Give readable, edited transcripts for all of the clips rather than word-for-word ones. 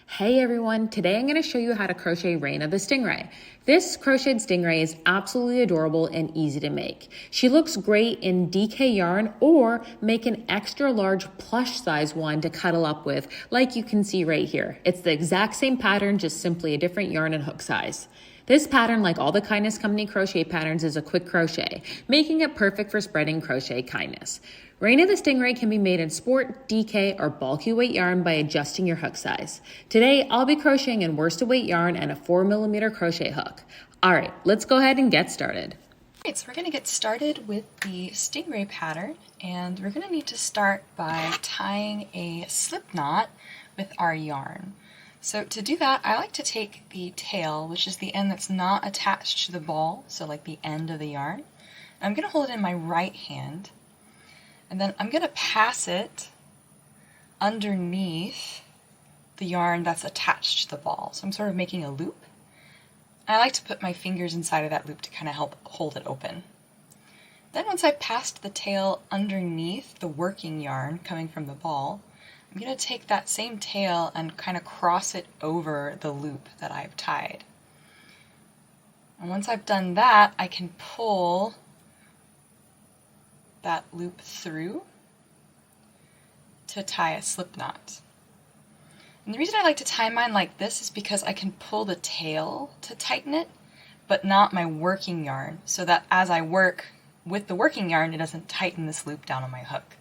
Hey everyone, today I'm going to show you how to crochet Raina the Stingray. This crocheted stingray is absolutely adorable and easy to make. She looks great in DK yarn or make an extra large plush size one to cuddle up with, like you can see right here. It's the exact same pattern, just simply a different yarn and hook size. This pattern, like all the Kindness Company crochet patterns, is a quick crochet, making it perfect for spreading crochet kindness. Raina the Stingray can be made in sport, DK, or bulky weight yarn by adjusting your hook size. Today, I'll be crocheting in worsted weight yarn and a 4mm crochet hook. All right, let's go ahead and get started. Alright, so we're going to get started with the Stingray pattern, and we're going to need to start by tying a slip knot with our yarn. So to do that, I like to take the tail, which is the end that's not attached to the ball, so like the end of the yarn. I'm going to hold it in my right hand, and then I'm going to pass it underneath the yarn that's attached to the ball. So I'm sort of making a loop. I like to put my fingers inside of that loop to kind of help hold it open. Then once I've passed the tail underneath the working yarn coming from the ball, I'm going to take that same tail and kind of cross it over the loop that I've tied. And once I've done that, I can pull that loop through to tie a slip knot. And the reason I like to tie mine like this is because I can pull the tail to tighten it, but not my working yarn, so that as I work with the working yarn, it doesn't tighten this loop down on my hook.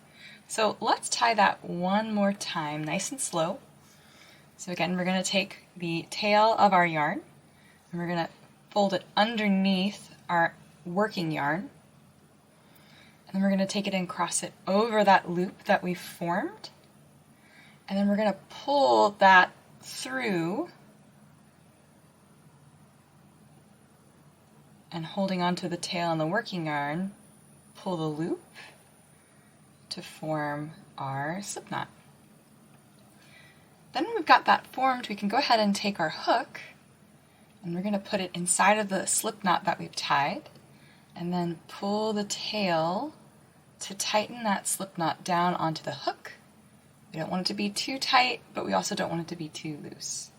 So let's tie that one more time, nice and slow. So again, we're going to take the tail of our yarn, and we're going to fold it underneath our working yarn, and then we're going to take it and cross it over that loop that we've formed. And then we're going to pull that through and holding onto the tail and the working yarn, pull the loop to form our slip knot. Then when we've got that formed, we can go ahead and take our hook and we're going to put it inside of the slip knot that we've tied and then pull the tail to tighten that slip knot down onto the hook. We don't want it to be too tight, but we also don't want it to be too loose.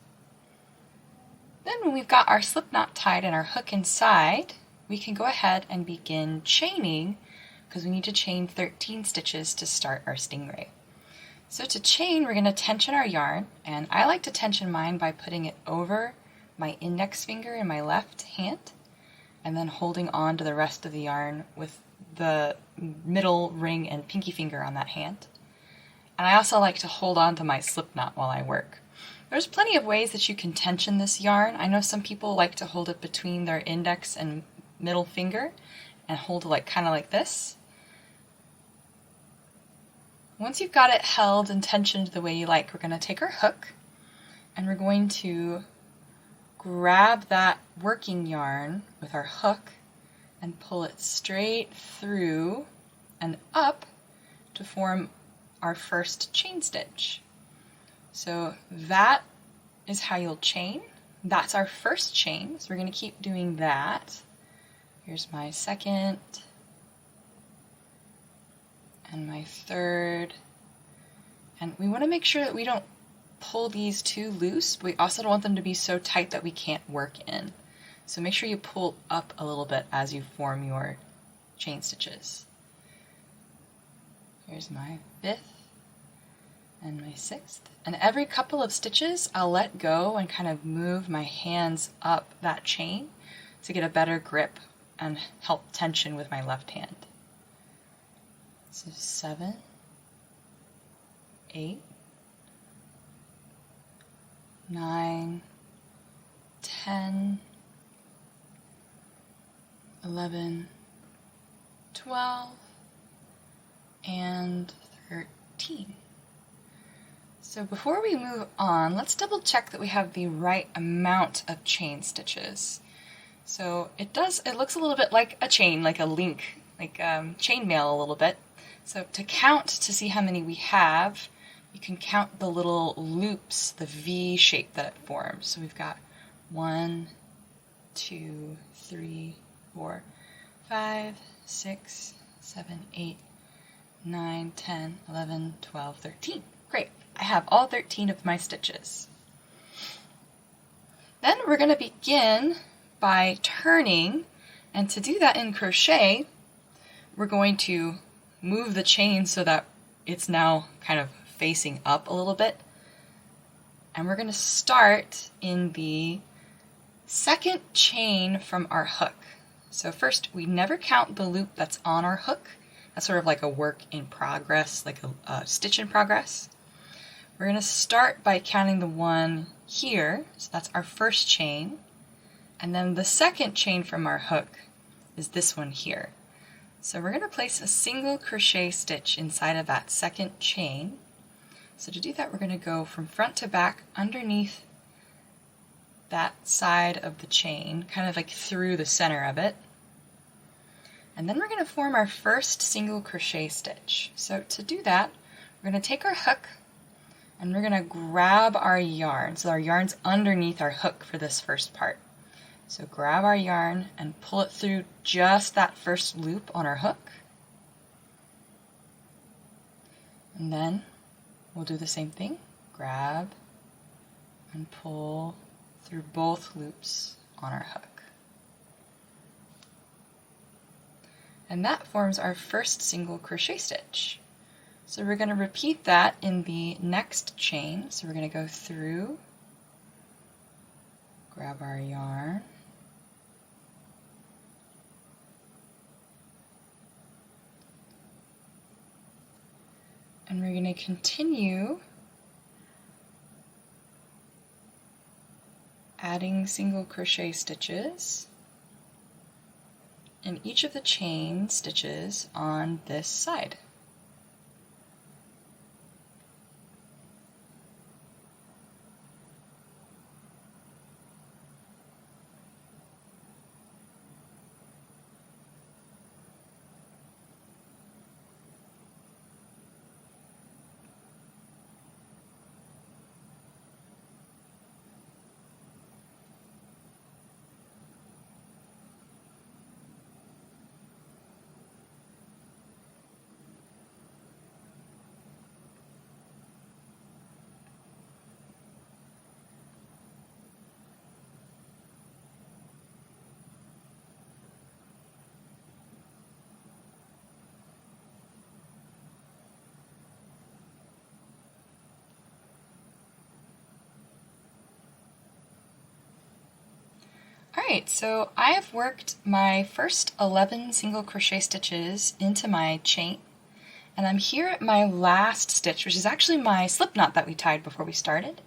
Then when we've got our slip knot tied and our hook inside, we can go ahead and begin chaining because we need to chain 13 stitches to start our stingray. So to chain, we're going to tension our yarn, and I like to tension mine by putting it over my index finger in my left hand and then holding on to the rest of the yarn with the middle ring and pinky finger on that hand. And I also like to hold on to my slip knot while I work. There's plenty of ways that you can tension this yarn. I know some people like to hold it between their index and middle finger and hold it kind of like this. Once you've got it held and tensioned the way you like, we're going to take our hook and we're going to grab that working yarn with our hook and pull it straight through and up to form our first chain stitch. So that is how you'll chain. That's our first chain, so we're going to keep doing that. Here's my second and my third, and we want to make sure that we don't pull these too loose, but we also don't want them to be so tight that we can't work in. So make sure you pull up a little bit as you form your chain stitches. Here's my fifth and my sixth. And every couple of stitches, I'll let go and kind of move my hands up that chain to get a better grip and help tension with my left hand. So 7, 8, 9, 10, 11, 12, and 13. So before we move on, let's double check that we have the right amount of chain stitches. So it looks a little bit like a chain, like a link, like chainmail a little bit. So to count to see how many we have, you can count the little loops, the V shape that it forms. So we've got 1, 2, 3, 4, 5, 6, 7, 8, 9, 10, 11, 12, 13. Great. I have all 13 of my stitches. Then we're going to begin by turning, and to do that in crochet, we're going to move the chain so that it's now kind of facing up a little bit. And we're going to start in the second chain from our hook. So first, we never count the loop that's on our hook. That's sort of like a work in progress, like a stitch in progress. We're going to start by counting the one here, so that's our first chain. And then the second chain from our hook is this one here. So we're going to place a single crochet stitch inside of that second chain. So to do that, we're going to go from front to back underneath that side of the chain, kind of like through the center of it. And then we're going to form our first single crochet stitch. So to do that, we're going to take our hook and we're going to grab our yarn. So our yarn's underneath our hook for this first part. So grab our yarn and pull it through just that first loop on our hook. And then we'll do the same thing. Grab and pull through both loops on our hook. And that forms our first single crochet stitch. So we're going to repeat that in the next chain. So we're going to go through, grab our yarn, and we're going to continue adding single crochet stitches in each of the chain stitches on this side. Alright, so I have worked my first 11 single crochet stitches into my chain, and I'm here at my last stitch, which is actually my slip knot that we tied before we started,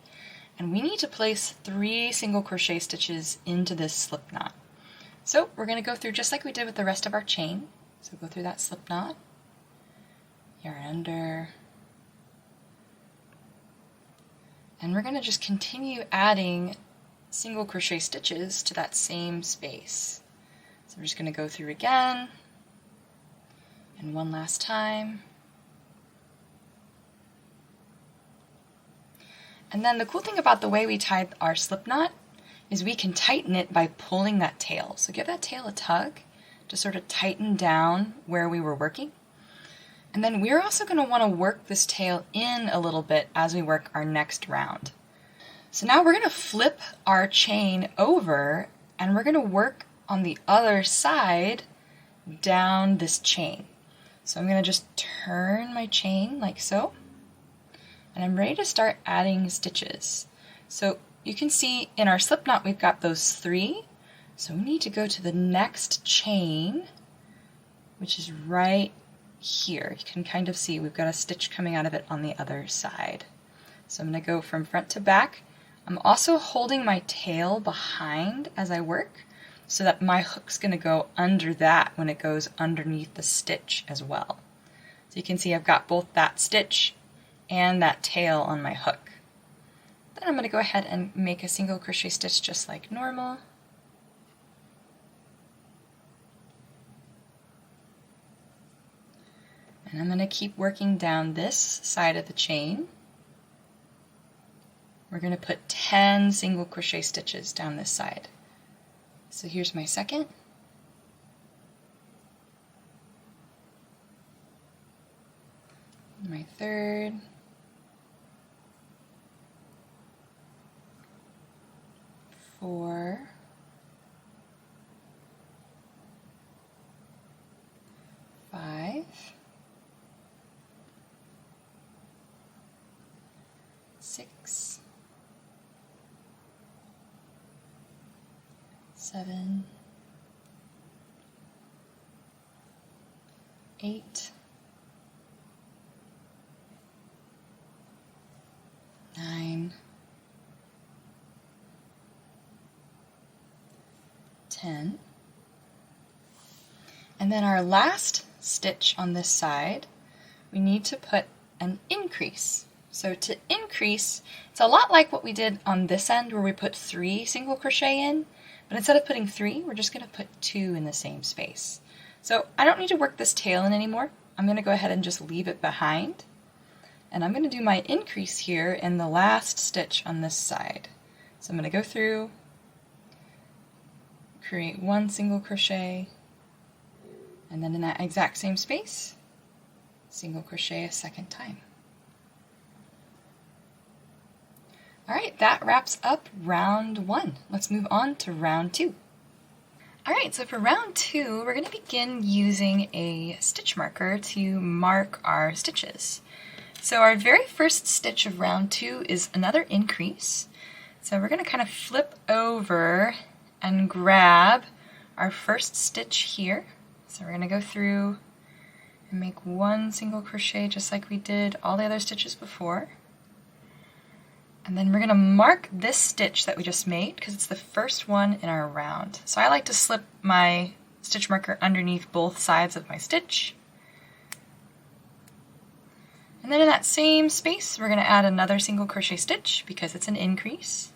and we need to place 3 single crochet stitches into this slip knot. So we're going to go through just like we did with the rest of our chain. So go through that slip knot, yarn under, and we're going to just continue adding single crochet stitches to that same space. So we're just going to go through again, and one last time. And then the cool thing about the way we tied our slip knot is we can tighten it by pulling that tail. So give that tail a tug to sort of tighten down where we were working. And then we're also going to want to work this tail in a little bit as we work our next round. So now we're going to flip our chain over and we're going to work on the other side down this chain. So I'm going to just turn my chain like so, and I'm ready to start adding stitches. So you can see in our slip knot we've got those 3, so we need to go to the next chain, which is right here. You can kind of see we've got a stitch coming out of it on the other side. So I'm going to go from front to back. I'm also holding my tail behind as I work so that my hook's going to go under that when it goes underneath the stitch as well. So you can see I've got both that stitch and that tail on my hook. Then I'm going to go ahead and make a single crochet stitch just like normal. And I'm going to keep working down this side of the chain. We're going to put 10 single crochet stitches down this side. So here's my second. My third. 4, 5, 6, 7, 8, 9, 10. And then our last stitch on this side, we need to put an increase. So to increase, it's a lot like what we did on this end where we put 3 single crochet in, but instead of putting 3, we're just going to put 2 in the same space. So I don't need to work this tail in anymore. I'm going to go ahead and just leave it behind. And I'm going to do my increase here in the last stitch on this side. So I'm going to go through, create 1 single crochet, and then in that exact same space, single crochet a second time. Alright, that wraps up round 1. Let's move on to round 2. Alright, so for round 2, we're going to begin using a stitch marker to mark our stitches. So our very first stitch of round 2 is another increase. So we're going to kind of flip over and grab our first stitch here. So we're going to go through and make 1 single crochet just like we did all the other stitches before. And then we're going to mark this stitch that we just made because it's the first one in our round. So I like to slip my stitch marker underneath both sides of my stitch. And then in that same space, we're going to add another single crochet stitch because it's an increase.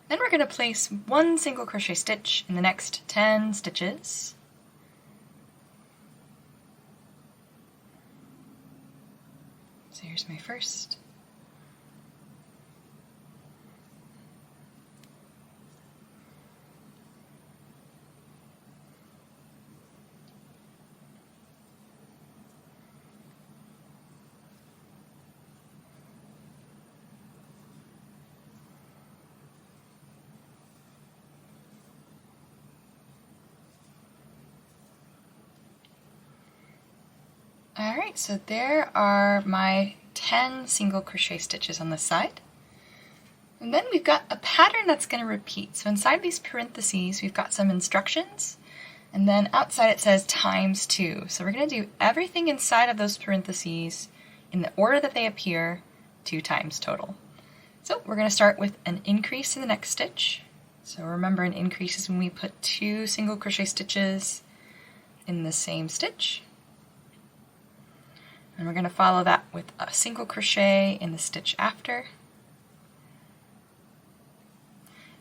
Then we're going to place 1 single crochet stitch in the next 10 stitches. So here's my first. Alright, so there are my 10 single crochet stitches on this side. And then we've got a pattern that's going to repeat. So inside these parentheses, we've got some instructions, and then outside it says times 2. So we're going to do everything inside of those parentheses in the order that they appear, 2 times total. So we're going to start with an increase in the next stitch. So remember, an increase is when we put 2 single crochet stitches in the same stitch. And we're going to follow that with a single crochet in the stitch after.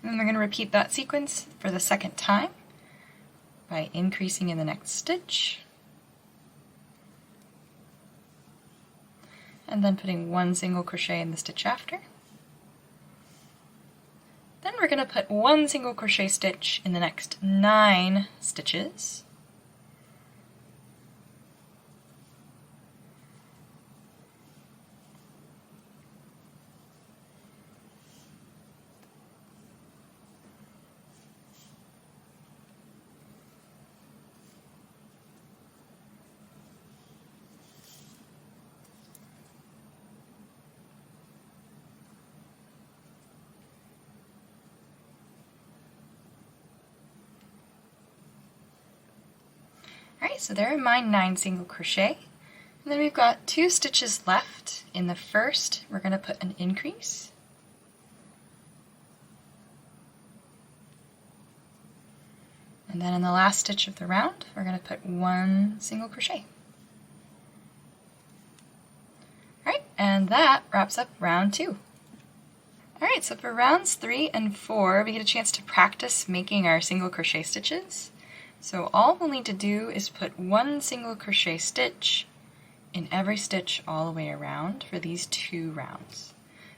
And then we're going to repeat that sequence for the second time by increasing in the next stitch. And then putting 1 single crochet in the stitch after. Then we're going to put 1 single crochet stitch in the next 9 stitches. Alright, so there are my 9 single crochet. And then we've got 2 stitches left. In the first, we're going to put an increase. And then in the last stitch of the round, we're going to put 1 single crochet. Alright, and that wraps up round 2. Alright, so for rounds 3 and 4, we get a chance to practice making our single crochet stitches. So all we'll need to do is put 1 single crochet stitch in every stitch all the way around for these 2 rounds.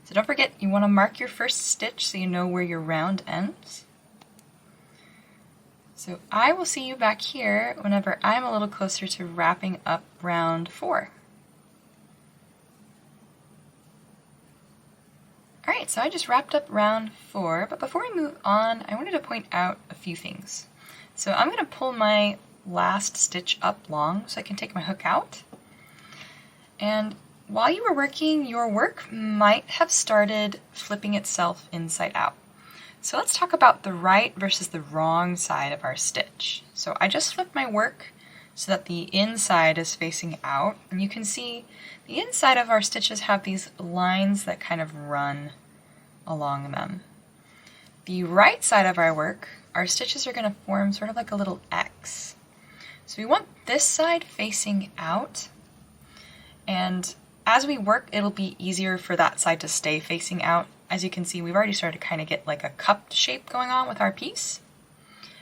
So don't forget, you want to mark your first stitch so you know where your round ends. So I will see you back here whenever I'm a little closer to wrapping up round 4. Alright, so I just wrapped up round 4, but before we move on, I wanted to point out a few things. So I'm going to pull my last stitch up long so I can take my hook out. And while you were working, your work might have started flipping itself inside out. So let's talk about the right versus the wrong side of our stitch. So I just flipped my work so that the inside is facing out, and you can see the inside of our stitches have these lines that kind of run along them. The right side of our work, our stitches are going to form sort of like a little X. So we want this side facing out, and as we work, it'll be easier for that side to stay facing out. As you can see, we've already started to kind of get like a cupped shape going on with our piece.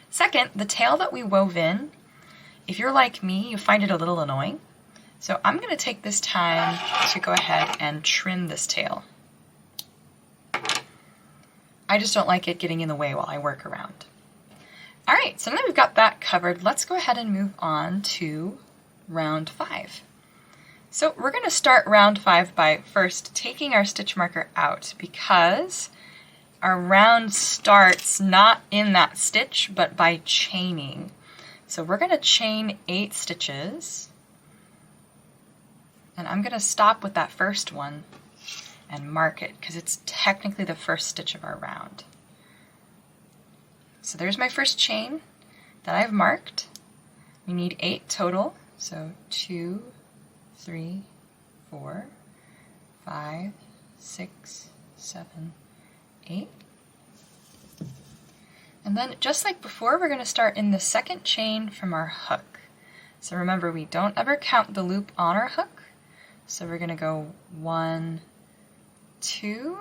Second, the tail that we wove in, if you're like me, you find it a little annoying. So I'm going to take this time to go ahead and trim this tail. I just don't like it getting in the way while I work around. Alright, so now that we've got that covered, let's go ahead and move on to round 5. So we're going to start round 5 by first taking our stitch marker out, because our round starts not in that stitch but by chaining. So we're going to chain 8 stitches, and I'm going to stop with that first one and mark it because it's technically the first stitch of our round. So there's my first chain that I've marked. We need 8 total, so 2, 3, 4, 5, 6, 7, 8. And then just like before, we're going to start in the second chain from our hook. So remember, we don't ever count the loop on our hook. So we're going to go 1, 2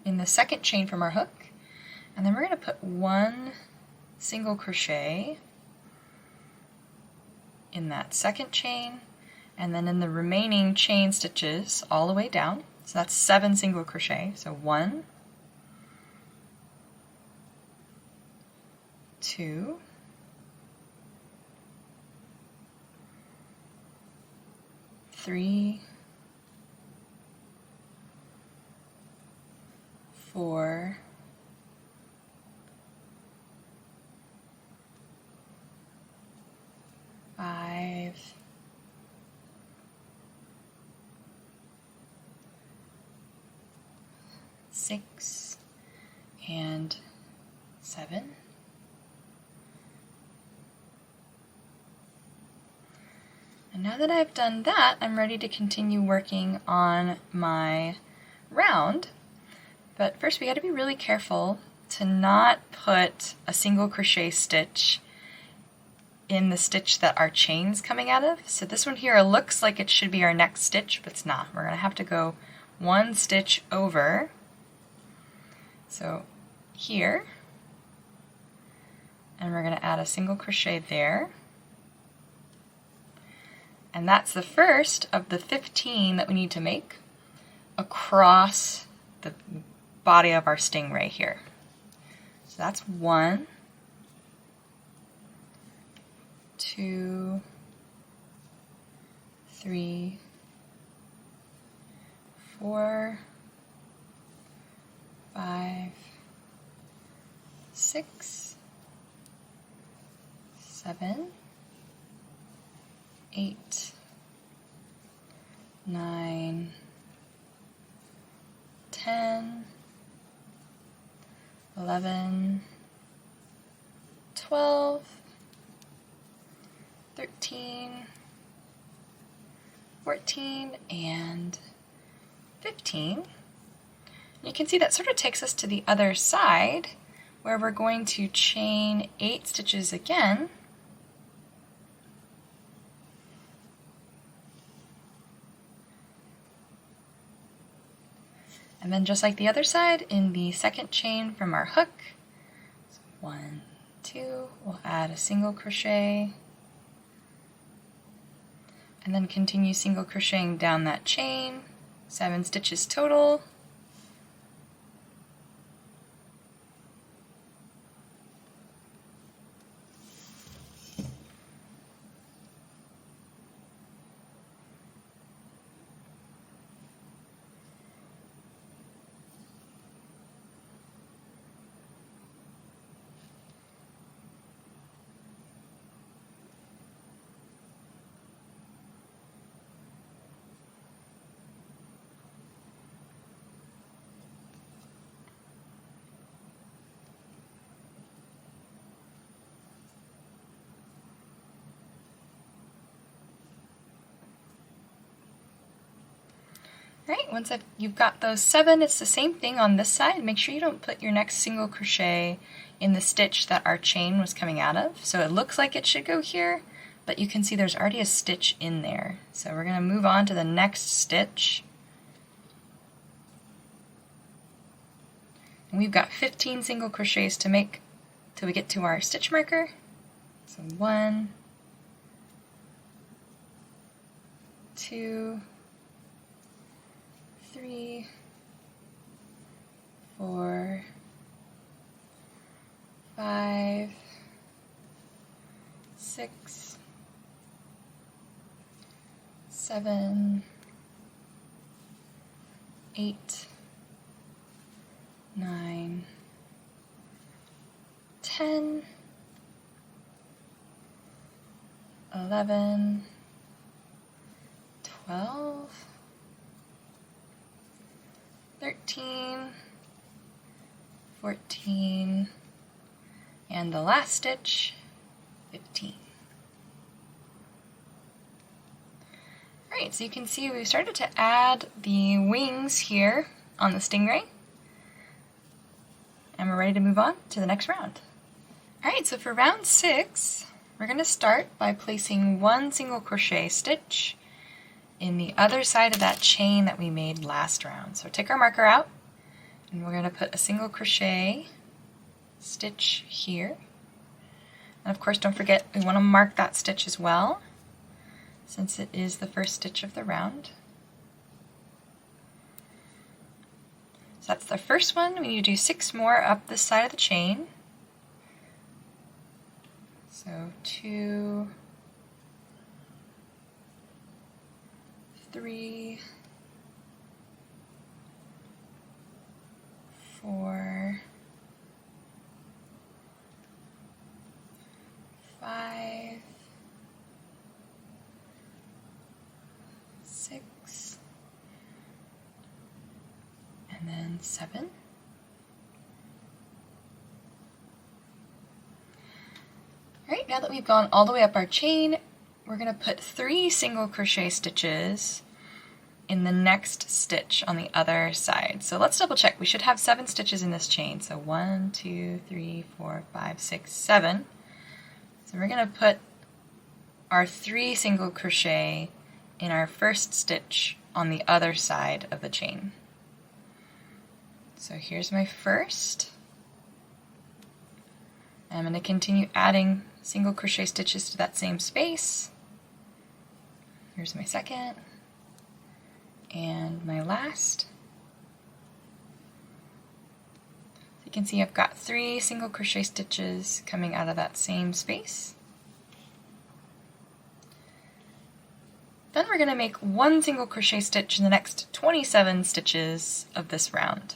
in the second chain from our hook, and then we're going to put 1 single crochet in that second chain, and then in the remaining chain stitches all the way down. So that's 7 single crochet. So 1, 2, 3, 4, 5, 6, and 7. And now that I've done that, I'm ready to continue working on my round. But first we got to be really careful to not put a single crochet stitch in the stitch that our chain's coming out of. So this one here looks like it should be our next stitch, but it's not. We're going to have to go 1 stitch over. So here, and we're going to add a single crochet there. And that's the first of the 15 that we need to make across the body of our stingray here. So that's 1, 2, 3, 4, 5, 6, 7, 8, 9, 10, 11, 12, 13, 14, and 15. You can see that sort of takes us to the other side, where we're going to chain 8 stitches again. And then just like the other side, in the second chain from our hook, so 1, 2, we'll add a single crochet, and then continue single crocheting down that chain, 7 stitches total. Right, once you've got those 7, it's the same thing on this side. Make sure you don't put your next single crochet in the stitch that our chain was coming out of. So it looks like it should go here, but you can see there's already a stitch in there. So we're going to move on to the next stitch. And we've got 15 single crochets to make till we get to our stitch marker. So 1, 2, 3, 4, 5, 6, 7, 8, 9, 10, 11, 12, 13, 14, and the last stitch, 15. Alright, so you can see we've started to add the wings here on the Stingray, and we're ready to move on to the next round. Alright, so for round 6, we're going to start by placing 1 single crochet stitch in the other side of that chain that we made last round. So take our marker out, and we're going to put a single crochet stitch here. And of course, don't forget, we want to mark that stitch as well, since it is the first stitch of the round. So that's the first one. We need to do 6 more up this side of the chain. So 2, 3, 4, 5, 6, and then 7. Alright, now that we've gone all the way up our chain, we're going to put 3 single crochet stitches in the next stitch on the other side. So let's double check. We should have 7 stitches in this chain. So 1, 2, 3, 4, 5, 6, 7. So we're going to put our 3 single crochet in our first stitch on the other side of the chain. So here's my first. I'm going to continue adding single crochet stitches to that same space. Here's my second and my last. You can see I've got 3 single crochet stitches coming out of that same space. Then we're going to make 1 single crochet stitch in the next 27 stitches of this round.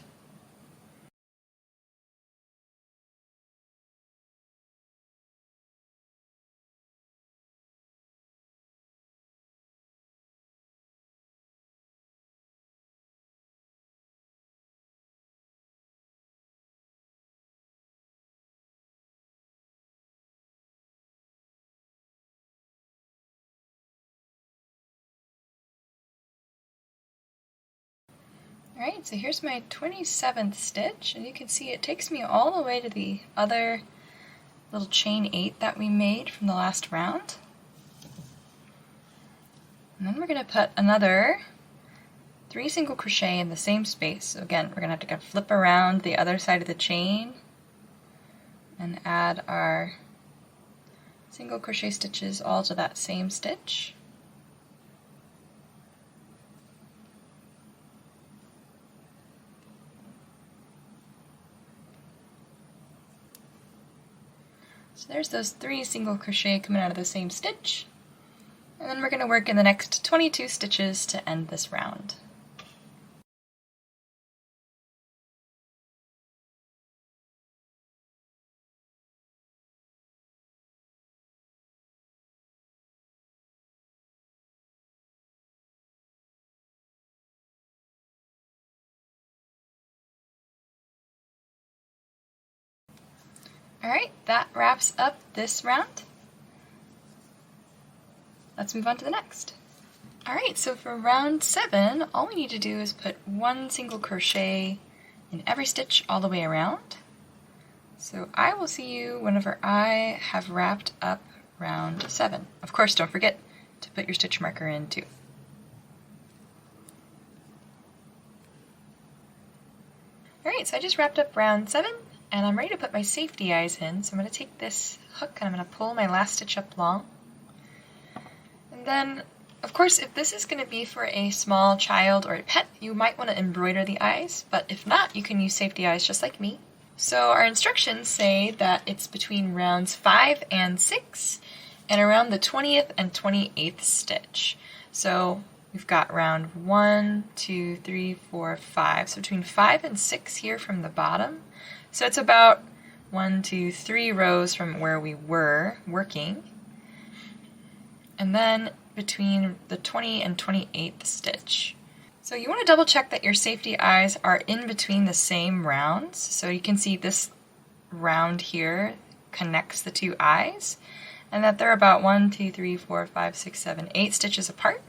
Alright, so here's my 27th stitch, and you can see it takes me all the way to the other little chain 8 that we made from the last round. And then we're going to put another 3 single crochet in the same space. So again, we're going to have to kind of flip around the other side of the chain and add our single crochet stitches all to that same stitch. So there's those 3 single crochet coming out of the same stitch, and then we're going to work in the next 22 stitches to end this round. Alright, that wraps up this round. Let's move on to the next. Alright, so for round 7, all we need to do is put 1 single crochet in every stitch all the way around. So I will see you whenever I have wrapped up round 7. Of course, don't forget to put your stitch marker in too. Alright, so I just wrapped up round 7, and I'm ready to put my safety eyes in. So I'm going to take this hook and I'm going to pull my last stitch up long. And then, of course, if this is going to be for a small child or a pet, you might want to embroider the eyes, but if not, you can use safety eyes just like me. So our instructions say that it's between rounds 5 and 6 and around the 20th and 28th stitch. So we've got round 1, 2, 3, 4, 5. So between 5 and 6 here from the bottom. So it's about 1, 2, 3 rows from where we were working. And then between the 20 and 28th stitch. So you want to double check that your safety eyes are in between the same rounds. So you can see this round here connects the 2 eyes, and that they're about 1, 2, 3, 4, 5, 6, 7, 8 stitches apart.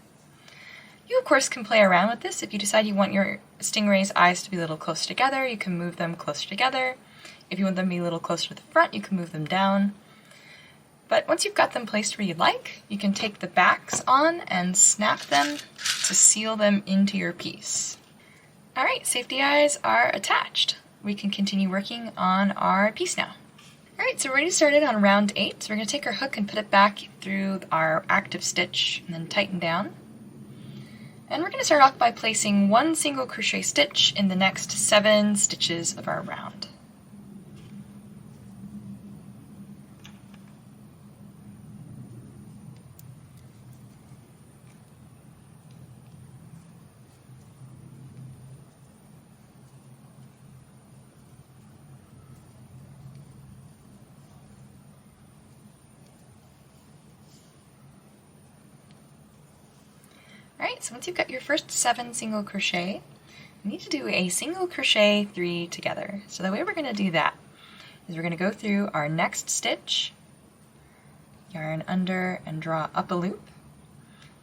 You of course can play around with this. If you decide you want your stingray's eyes to be a little closer together, you can move them closer together. If you want them to be a little closer to the front, you can move them down. But once you've got them placed where you like, you can take the backs on and snap them to seal them into your piece. Alright, safety eyes are attached. We can continue working on our piece now. Alright, so we're ready to start it on round 8. So we're going to take our hook and put it back through our active stitch and then tighten down. And we're going to start off by placing 1 single crochet stitch in the next 7 stitches of our round. Alright, so once you've got your first 7 single crochet, you need to do a single crochet 3 together. So the way we're going to do that is we're going to go through our next stitch, yarn under and draw up a loop,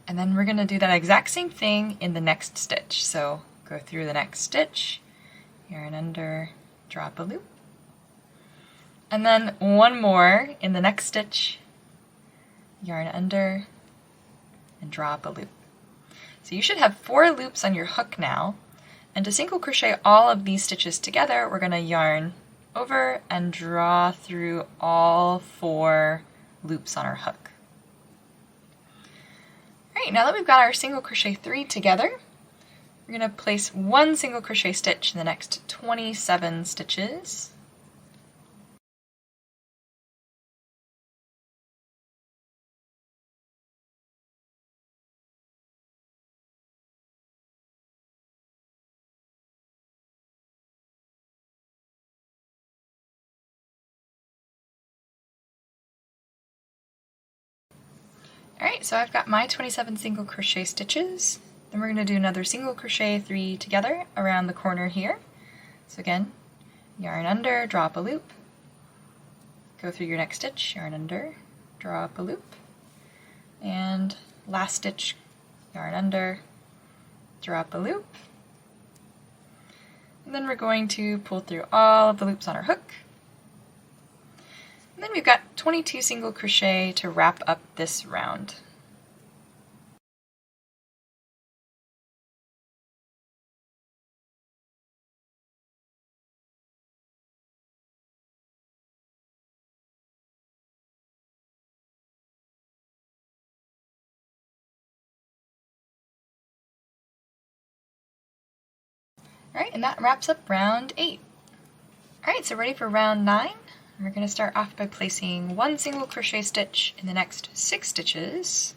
and then we're going to do that exact same thing in the next stitch. So go through the next stitch, yarn under, draw up a loop, and then one more in the next stitch, yarn under, and draw up a loop. So you should have 4 loops on your hook now, and to single crochet all of these stitches together, we're going to yarn over and draw through all 4 loops on our hook. Alright, now that we've got our single crochet 3 together, we're going to place 1 single crochet stitch in the next 27 stitches. Alright, so I've got my 27 single crochet stitches. Then we're going to do another single crochet 3 together around the corner here. So again, yarn under, draw up a loop, go through your next stitch, yarn under, draw up a loop, and last stitch, yarn under, draw up a loop. And then we're going to pull through all of the loops on our hook. And then we've got 22 single crochet to wrap up this round. Alright, and that wraps up round 8. Alright, so ready for round 9. We're going to start off by placing 1 single crochet stitch in the next 6 stitches.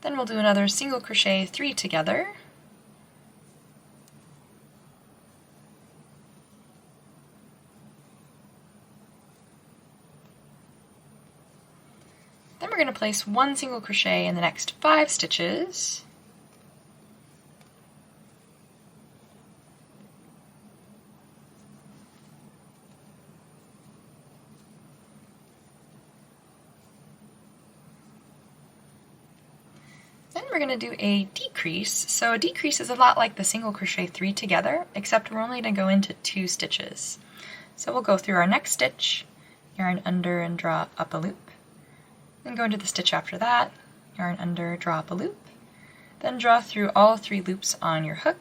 Then we'll do another single crochet 3 together. Then we're going to place 1 single crochet in the next 5 stitches. Then we're going to do a decrease. So a decrease is a lot like the single crochet 3 together, except we're only going to go into 2 stitches. So we'll go through our next stitch, yarn under and draw up a loop. Then go into the stitch after that, yarn under, draw up a loop. Then draw through all 3 loops on your hook.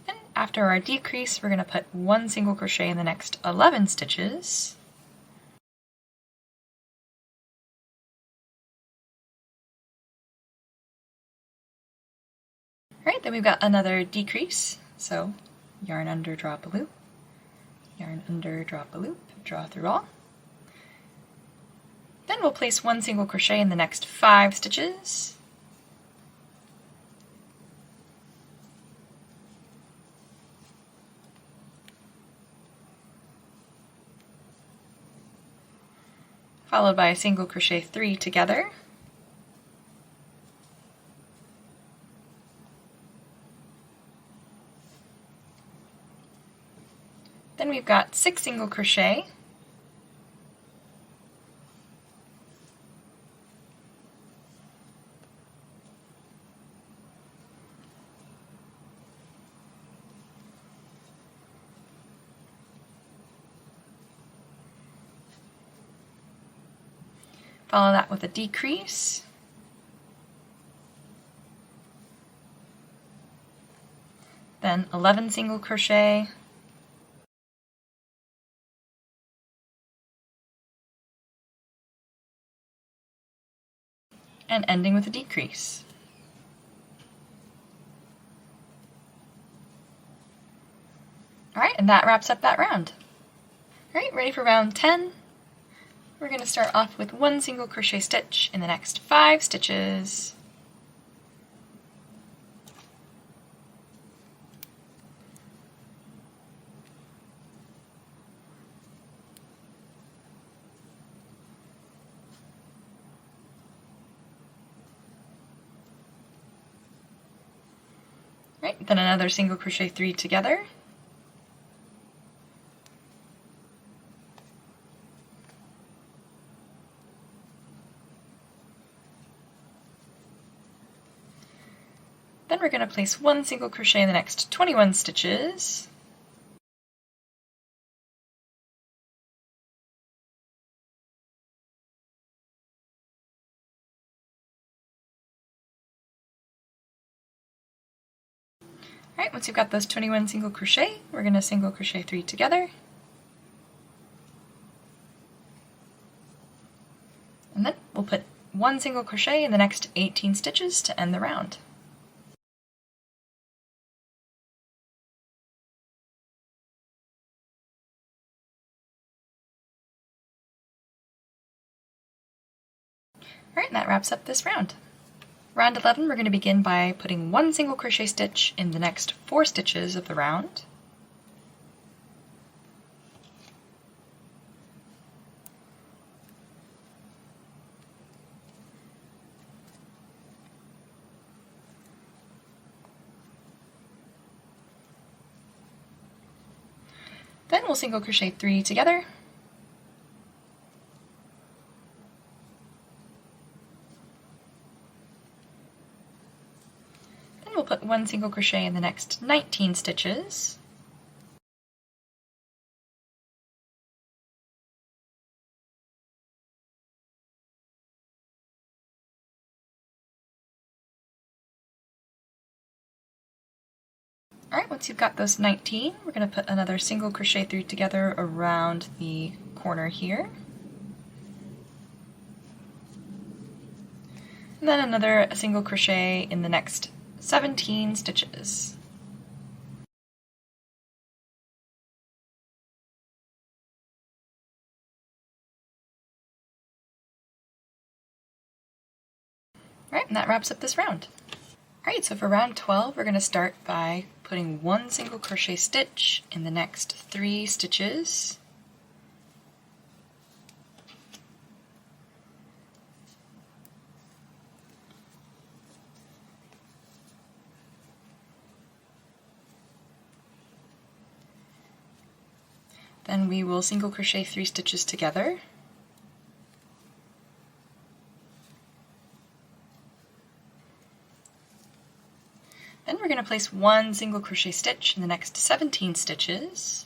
And after our decrease, we're going to put 1 single crochet in the next 11 stitches. Alright, then we've got another decrease. So yarn under, draw up a loop, yarn under, draw up a loop, draw through all. Then we'll place 1 single crochet in the next 5 stitches. Followed by a single crochet 3 together. Then we've got 6 single crochet. Follow that with a decrease. Then 11 single crochet. And ending with a decrease. Alright, and that wraps up that round. Alright, ready for round 10. We're going to start off with 1 single crochet stitch in the next 5 stitches. Right, then another single crochet 3 together. Then we're going to place 1 single crochet in the next 21 stitches. Alright, once you've got those 21 single crochet, we're going to single crochet 3 together. And then we'll put 1 single crochet in the next 18 stitches to end the round. Alright, and that wraps up this round. Round 11, we're going to begin by putting 1 single crochet stitch in the next 4 stitches of the round. Then we'll single crochet 3 together. We'll put 1 single crochet in the next 19 stitches. Alright, once you've got those 19, we're going to put another single crochet 3 together around the corner here. And then another single crochet in the next 17 stitches. Alright, and that wraps up this round. Alright, so for round 12, we're going to start by putting 1 single crochet stitch in the next 3 stitches. Then we will single crochet 3 stitches together. Then we're going to place 1 single crochet stitch in the next 17 stitches.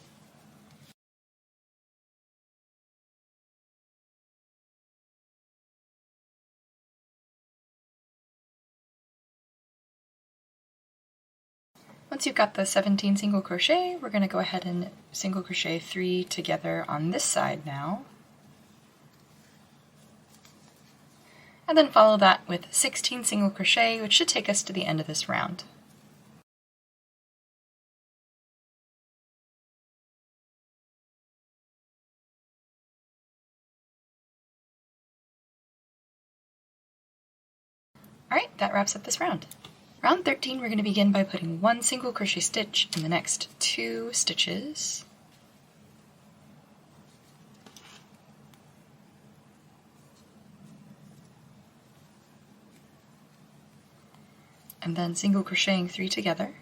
Once you've got the 17 single crochet, we're going to go ahead and single crochet 3 together on this side now. And then follow that with 16 single crochet, which should take us to the end of this round. Alright, that wraps up this round. Round 13, we're going to begin by putting 1 single crochet stitch in the next 2 stitches. And then single crocheting 3 together.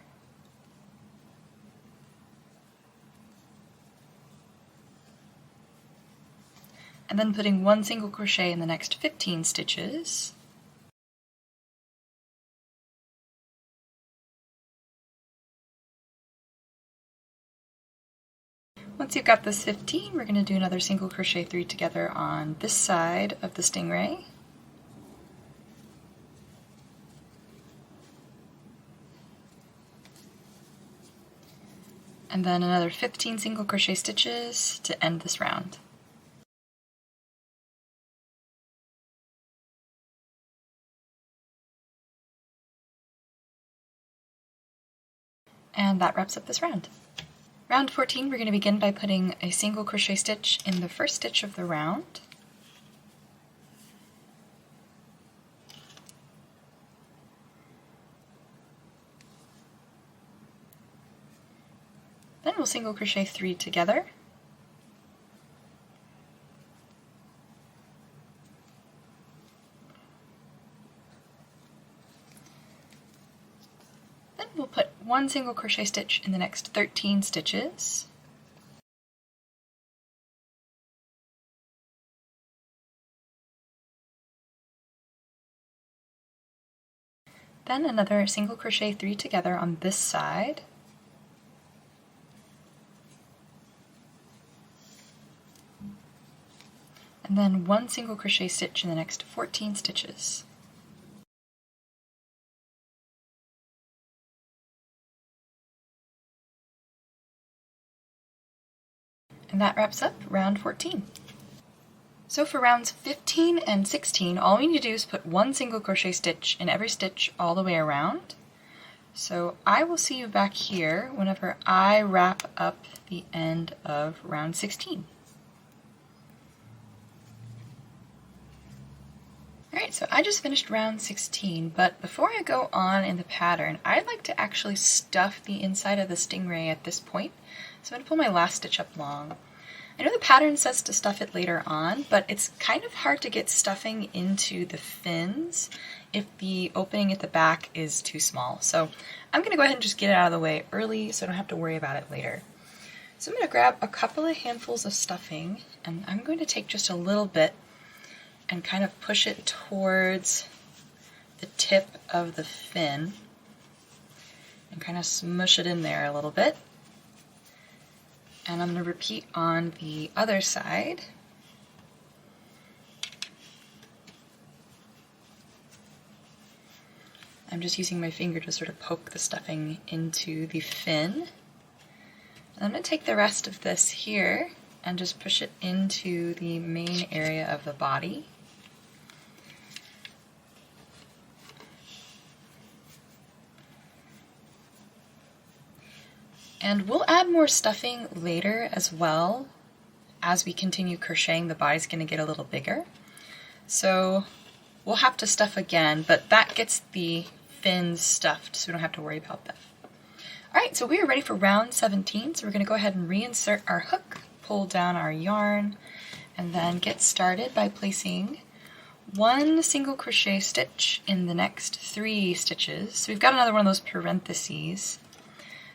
And then putting 1 single crochet in the next 15 stitches. Once you've got this 15, we're going to do another single crochet 3 together on this side of the stingray. And then another 15 single crochet stitches to end this round. And that wraps up this round. Round 14, we're going to begin by putting a single crochet stitch in the first stitch of the round. Then we'll single crochet 3 together. Then we'll put 1 single crochet stitch in the next 13 stitches. Then another single crochet 3 together on this side. And then 1 single crochet stitch in the next 14 stitches. And that wraps up round 14. So for rounds 15 and 16, all we need to do is put 1 single crochet stitch in every stitch all the way around. So I will see you back here whenever I wrap up the end of round 16. Alright, so I just finished round 16, but before I go on in the pattern, I'd like to actually stuff the inside of the stingray at this point. So I'm going to pull my last stitch up long. I know the pattern says to stuff it later on, but it's kind of hard to get stuffing into the fins if the opening at the back is too small. So I'm going to go ahead and just get it out of the way early so I don't have to worry about it later. So I'm going to grab a couple of handfuls of stuffing, and I'm going to take just a little bit and kind of push it towards the tip of the fin and kind of smush it in there a little bit. And I'm going to repeat on the other side. I'm just using my finger to sort of poke the stuffing into the fin. And I'm going to take the rest of this here and just push it into the main area of the body. And we'll add more stuffing later as well. As we continue crocheting, the body's going to get a little bigger. So we'll have to stuff again, but that gets the fins stuffed, so we don't have to worry about that. Alright, so we are ready for round 17, so we're going to go ahead and reinsert our hook, pull down our yarn, and then get started by placing 1 single crochet stitch in the next 3 stitches. So we've got another one of those parentheses.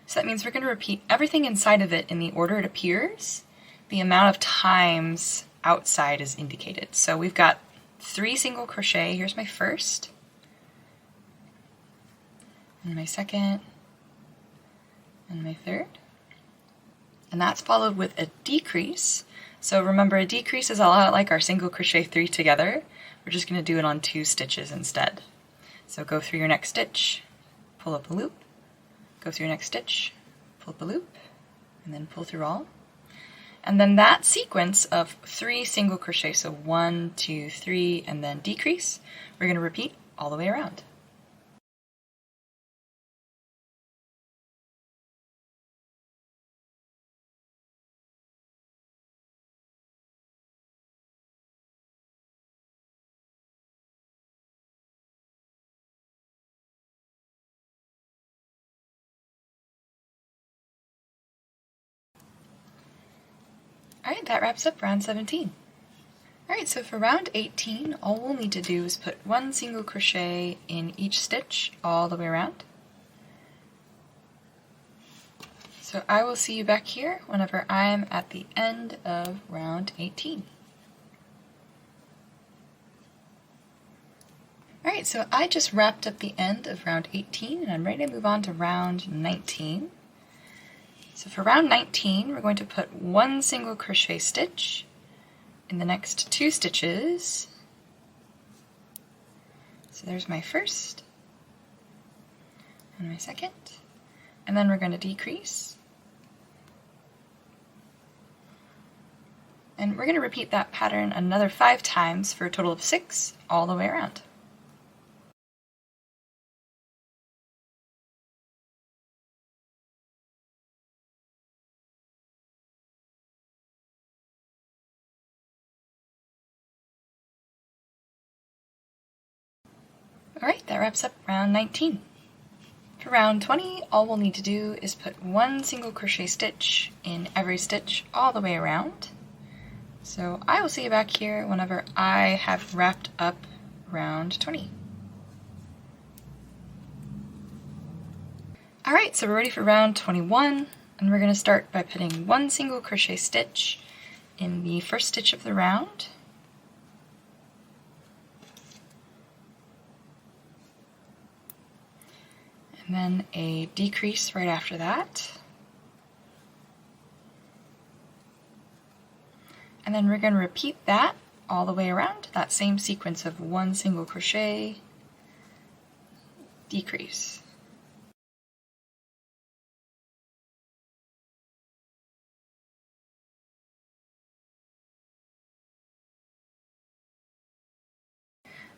So that means we're going to repeat everything inside of it in the order it appears, the amount of times outside is indicated. So we've got 3 single crochet. Here's my first, and my second, and my third. And that's followed with a decrease. So remember, a decrease is a lot like our single crochet 3 together. We're just going to do it on 2 stitches instead. So go through your next stitch, pull up a loop, go through your next stitch, pull up a loop, and then pull through all. And then that sequence of 3 single crochet, so 1, 2, 3, and then decrease, we're going to repeat all the way around. Alright, that wraps up round 17. Alright, so for round 18, all we'll need to do is put 1 single crochet in each stitch all the way around. So I will see you back here whenever I'm at the end of round 18. Alright, so I just wrapped up the end of round 18 and I'm ready to move on to round 19. So for round 19, we're going to put 1 single crochet stitch in the next 2 stitches. So there's my first and my second, and then we're going to decrease. And we're going to repeat that pattern another 5 times for a total of 6 all the way around. Alright, that wraps up round 19. For round 20, all we'll need to do is put 1 single crochet stitch in every stitch all the way around. So I will see you back here whenever I have wrapped up round 20. Alright, so we're ready for round 21, and we're going to start by putting 1 single crochet stitch in the first stitch of the round. And then a decrease right after that. And then we're going to repeat that all the way around, that same sequence of 1 single crochet, decrease.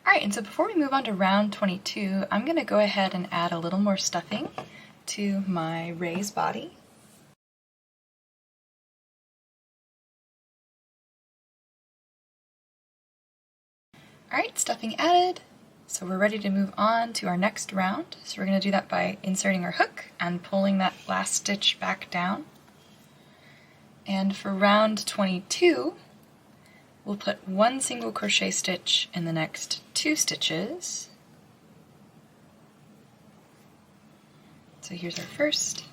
Alright, and so before we move on to round 22, I'm going to go ahead and add a little more stuffing to my raised body. Alright, stuffing added, so we're ready to move on to our next round. So we're going to do that by inserting our hook and pulling that last stitch back down. And for round 22, we'll put 1 single crochet stitch in the next 2 stitches. So here's our first.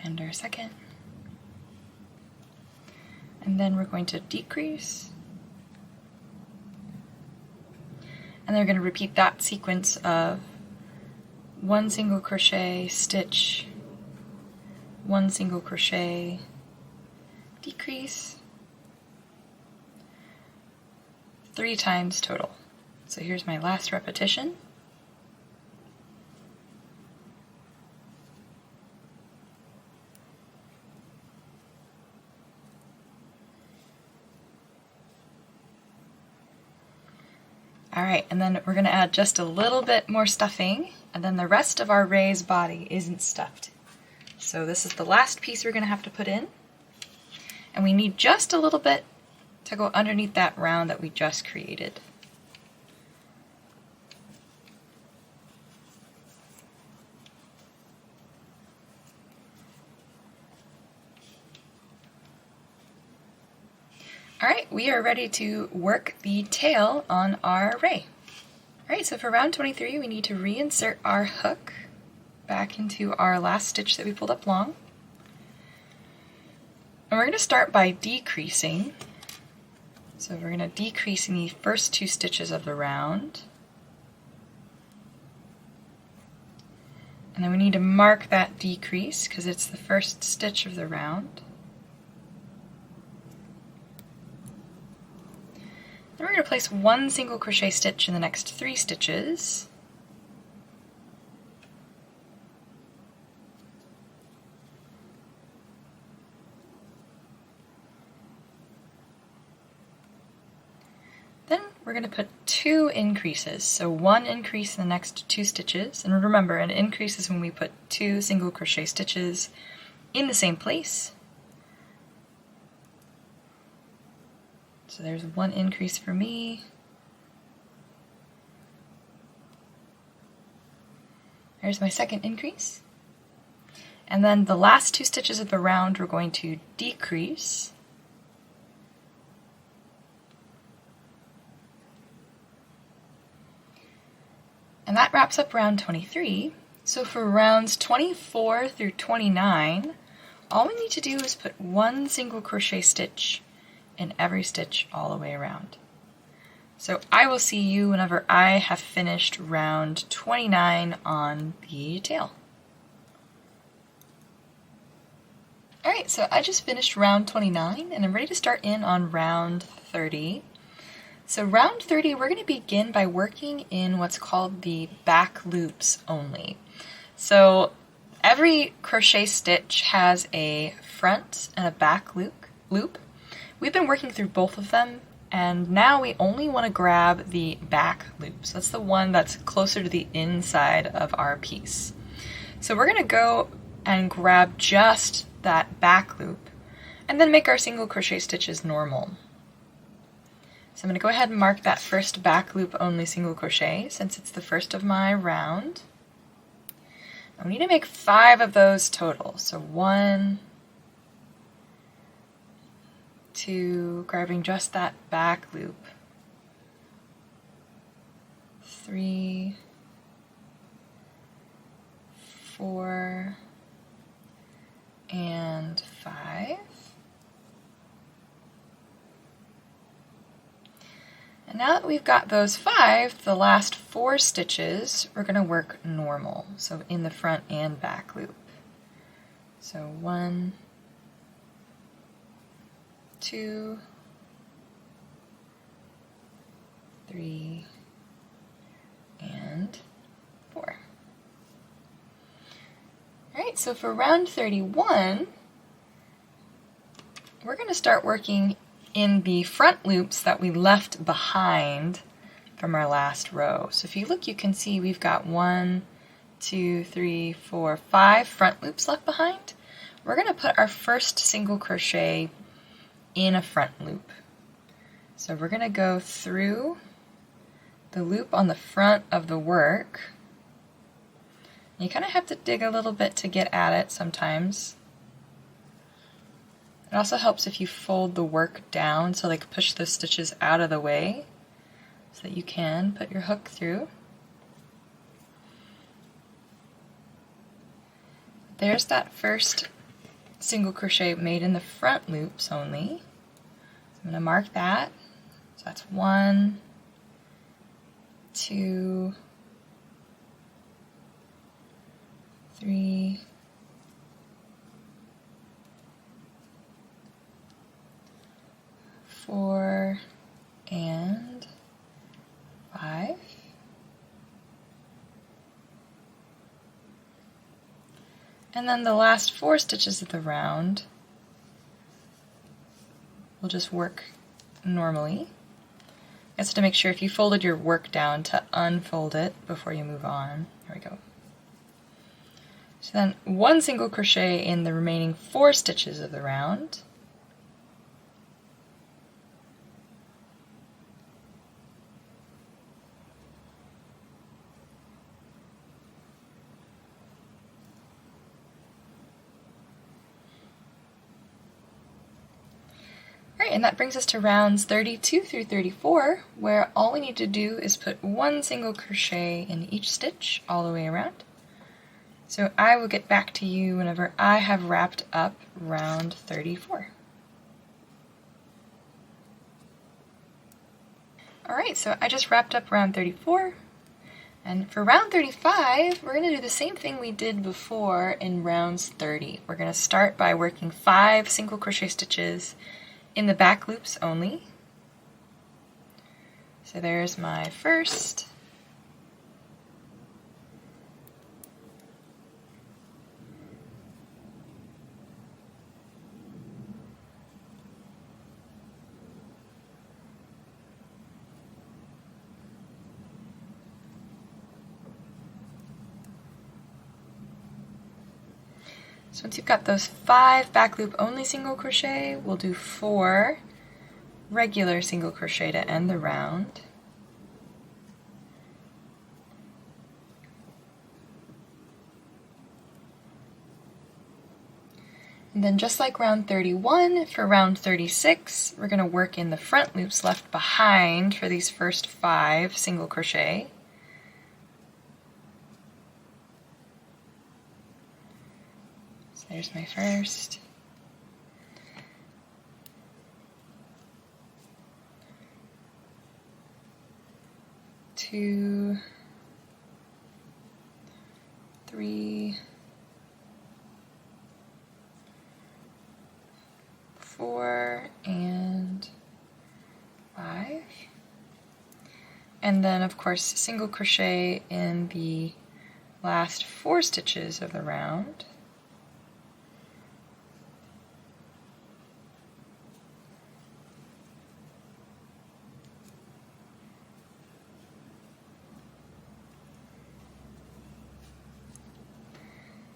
And our second. And then we're going to decrease. And then we're going to repeat that sequence of 1 single crochet stitch, 1 single crochet, decrease, 3 times total. So here's my last repetition. Alright, and then we're going to add just a little bit more stuffing, and then the rest of our raised body isn't stuffed. So this is the last piece we're going to have to put in, and we need just a little bit to go underneath that round that we just created. Alright, we are ready to work the tail on our array. Alright, so for round 23 we need to reinsert our hook back into our last stitch that we pulled up long. And we're going to start by decreasing. So we're going to decrease in the first 2 stitches of the round. And then we need to mark that decrease because it's the first stitch of the round. Then we're going to place 1 single crochet stitch in the next 3 stitches. Then we're going to put 2 increases, so 1 increase in the next 2 stitches, and remember, an increase is when we put 2 single crochet stitches in the same place. So there's 1 increase for me. There's my second increase. And then the last 2 stitches of the round we're going to decrease. And that wraps up round 23. So for rounds 24 through 29, all we need to do is put 1 single crochet stitch in every stitch all the way around. So I will see you whenever I have finished round 29 on the tail. Alright, so I just finished round 29 and I'm ready to start in on round 30. So round 30, we're going to begin by working in what's called the back loops only. So every crochet stitch has a front and a back loop. We've been working through both of them, and now we only want to grab the back loop. So that's the one that's closer to the inside of our piece. So we're going to go and grab just that back loop, and then make our single crochet stitches normal. So I'm going to go ahead and mark that first back loop only single crochet since it's the first of my round. And we need to make 5 of those total. So 1, 2, grabbing just that back loop, 3, 4, and 5. And now that we've got those 5, the last 4 stitches we're going to work normal, so in the front and back loop. So 1, 2, 3, and 4. Alright, so for round 31, we're going to start working in the front loops that we left behind from our last row. So if you look, you can see we've got 1, 2, 3, 4, 5 front loops left behind. We're going to put our first single crochet in a front loop. So we're going to go through the loop on the front of the work. You kind of have to dig a little bit to get at it sometimes. It also helps if you fold the work down so like push those stitches out of the way so that you can put your hook through. There's that first single crochet made in the front loops only. So I'm going to mark that. So that's 1, 2, 3, 4, and 5. And then the last 4 stitches of the round, we'll just work normally. That's to make sure if you folded your work down to unfold it before you move on. There we go. So then 1 single crochet in the remaining 4 stitches of the round. Alright, and that brings us to rounds 32 through 34, where all we need to do is put 1 single crochet in each stitch all the way around. So I will get back to you whenever I have wrapped up round 34. Alright, so I just wrapped up round 34. And for round 35, we're going to do the same thing we did before in rounds 30. We're going to start by working 5 single crochet stitches in the back loops only. So there's my first. So once you've got those 5 back loop only single crochet, we'll do 4 regular single crochet to end the round. And then just like round 31, for round 36, we're going to work in the front loops left behind for these first 5 single crochet. So there's my first. Two, 3, 4, and 5. And then of course single crochet in the last 4 stitches of the round.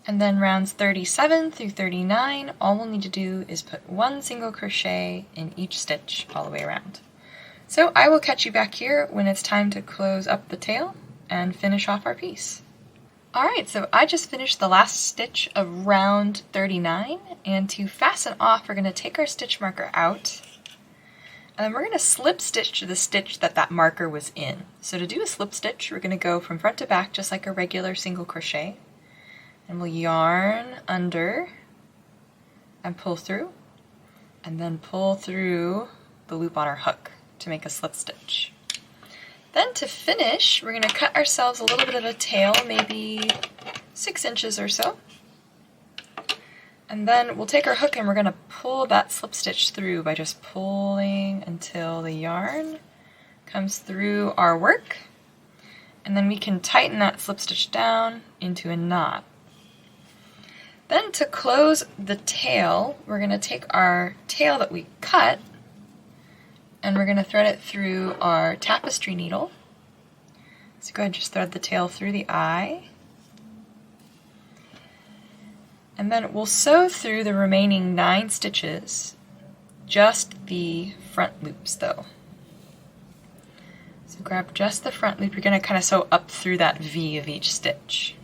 And then rounds 37 through 39, all we'll need to do is put 1 single crochet in each stitch all the way around. So I will catch you back here when it's time to close up the tail and finish off our piece. Alright, so I just finished the last stitch of round 39, and to fasten off, we're going to take our stitch marker out, and then we're going to slip stitch to the stitch that marker was in. So to do a slip stitch, we're going to go from front to back just like a regular single crochet. And we'll yarn under and pull through, and then pull through the loop on our hook to make a slip stitch. Then to finish, we're going to cut ourselves a little bit of a tail, maybe 6 inches or so. And then we'll take our hook and we're going to pull that slip stitch through by just pulling until the yarn comes through our work. And then we can tighten that slip stitch down into a knot. Then to close the tail, we're going to take our tail that we cut and we're going to thread it through our tapestry needle. So go ahead and just thread the tail through the eye. And then we'll sew through the remaining 9 stitches, just the front loops though. So grab just the front loop, you're going to kind of sew up through that V of each stitch.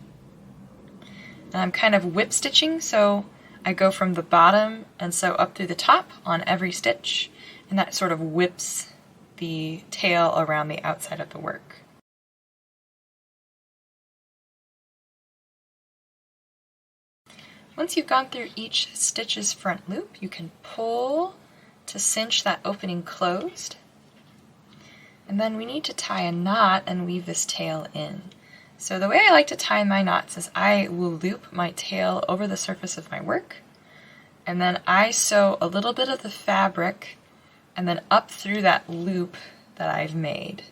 And I'm kind of whip stitching, so I go from the bottom and sew up through the top on every stitch, and that sort of whips the tail around the outside of the work. Once you've gone through each stitch's front loop, you can pull to cinch that opening closed. And then we need to tie a knot and weave this tail in. So the way I like to tie my knots is I will loop my tail over the surface of my work, and then I sew a little bit of the fabric and then up through that loop that I've made.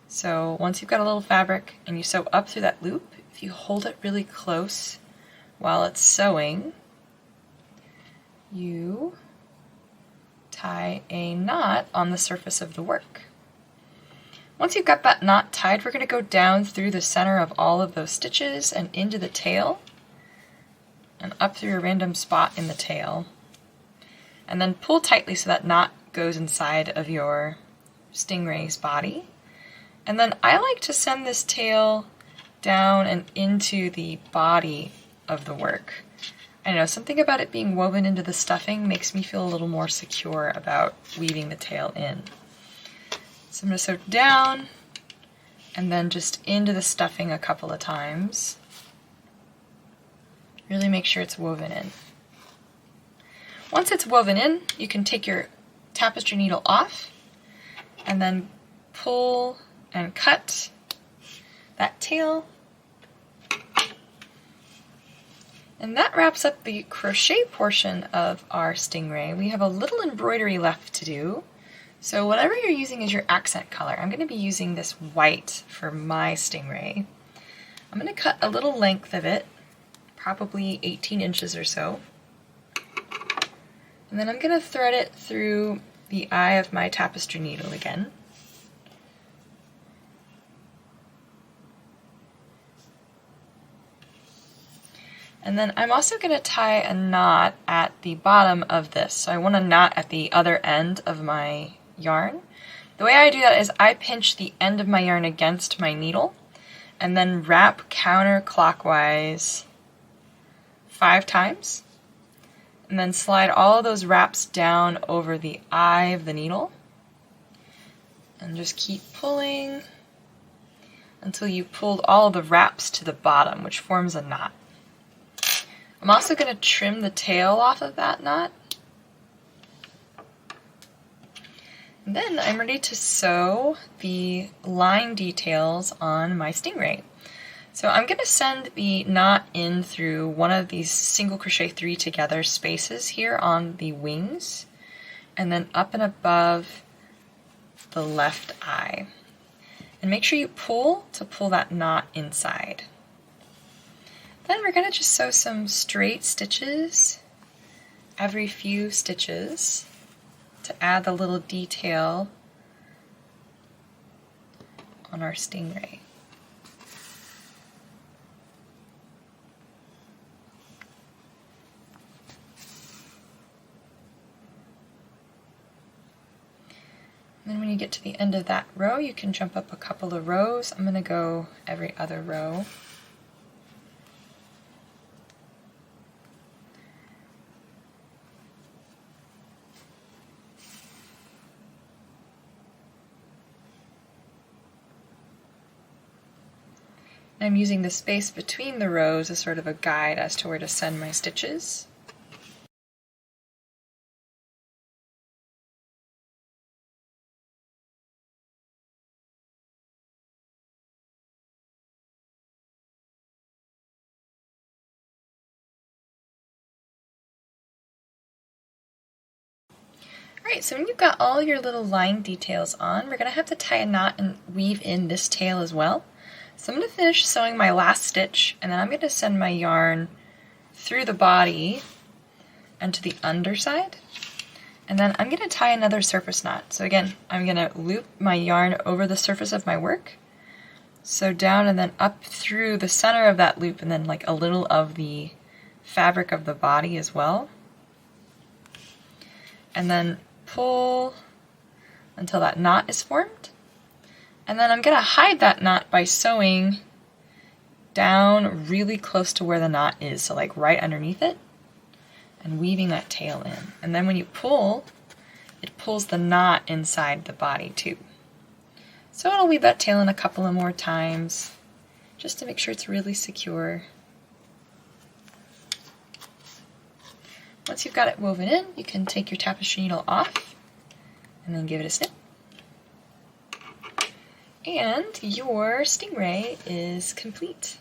So once you've got a little fabric and you sew up through that loop, if you hold it really close while it's sewing, you tie a knot on the surface of the work. Once you've got that knot tied, we're going to go down through the center of all of those stitches and into the tail and up through a random spot in the tail. And then pull tightly so that knot goes inside of your stingray's body. And then I like to send this tail down and into the body of the work. I don't know, something about it being woven into the stuffing makes me feel a little more secure about weaving the tail in. So I'm going to sew down and then just into the stuffing a couple of times. Really make sure it's woven in. Once it's woven in, you can take your tapestry needle off and then pull and cut that tail. And that wraps up the crochet portion of our stingray. We have a little embroidery left to do. So whatever you're using as your accent color, I'm going to be using this white for my stingray. I'm going to cut a little length of it, probably 18 inches or so. And then I'm going to thread it through the eye of my tapestry needle again. And then I'm also going to tie a knot at the bottom of this. So I want a knot at the other end of my yarn. The way I do that is I pinch the end of my yarn against my needle and then wrap counterclockwise 5 times. And then slide all of those wraps down over the eye of the needle. And just keep pulling until you pulled all of the wraps to the bottom, which forms a knot. I'm also going to trim the tail off of that knot. And then I'm ready to sew the line details on my stingray. So I'm going to send the knot in through one of these single crochet 3 together spaces here on the wings, and then up and above the left eye. And make sure you pull to pull that knot inside. Then we're going to just sew some straight stitches every few stitches to add the little detail on our stingray. And then when you get to the end of that row, you can jump up a couple of rows. I'm going to go every other row. I'm using the space between the rows as sort of a guide as to where to send my stitches. Alright, so when you've got all your little line details on, we're going to have to tie a knot and weave in this tail as well. So I'm going to finish sewing my last stitch, and then I'm going to send my yarn through the body and to the underside. And then I'm going to tie another surface knot. So again, I'm going to loop my yarn over the surface of my work. So down and then up through the center of that loop, and then like a little of the fabric of the body as well. And then pull until that knot is formed. And then I'm going to hide that knot by sewing down really close to where the knot is, so like right underneath it, and weaving that tail in. And then when you pull, it pulls the knot inside the body too. So I'll weave that tail in a couple of more times, just to make sure it's really secure. Once you've got it woven in, you can take your tapestry needle off, and then give it a snip. And your stingray is complete.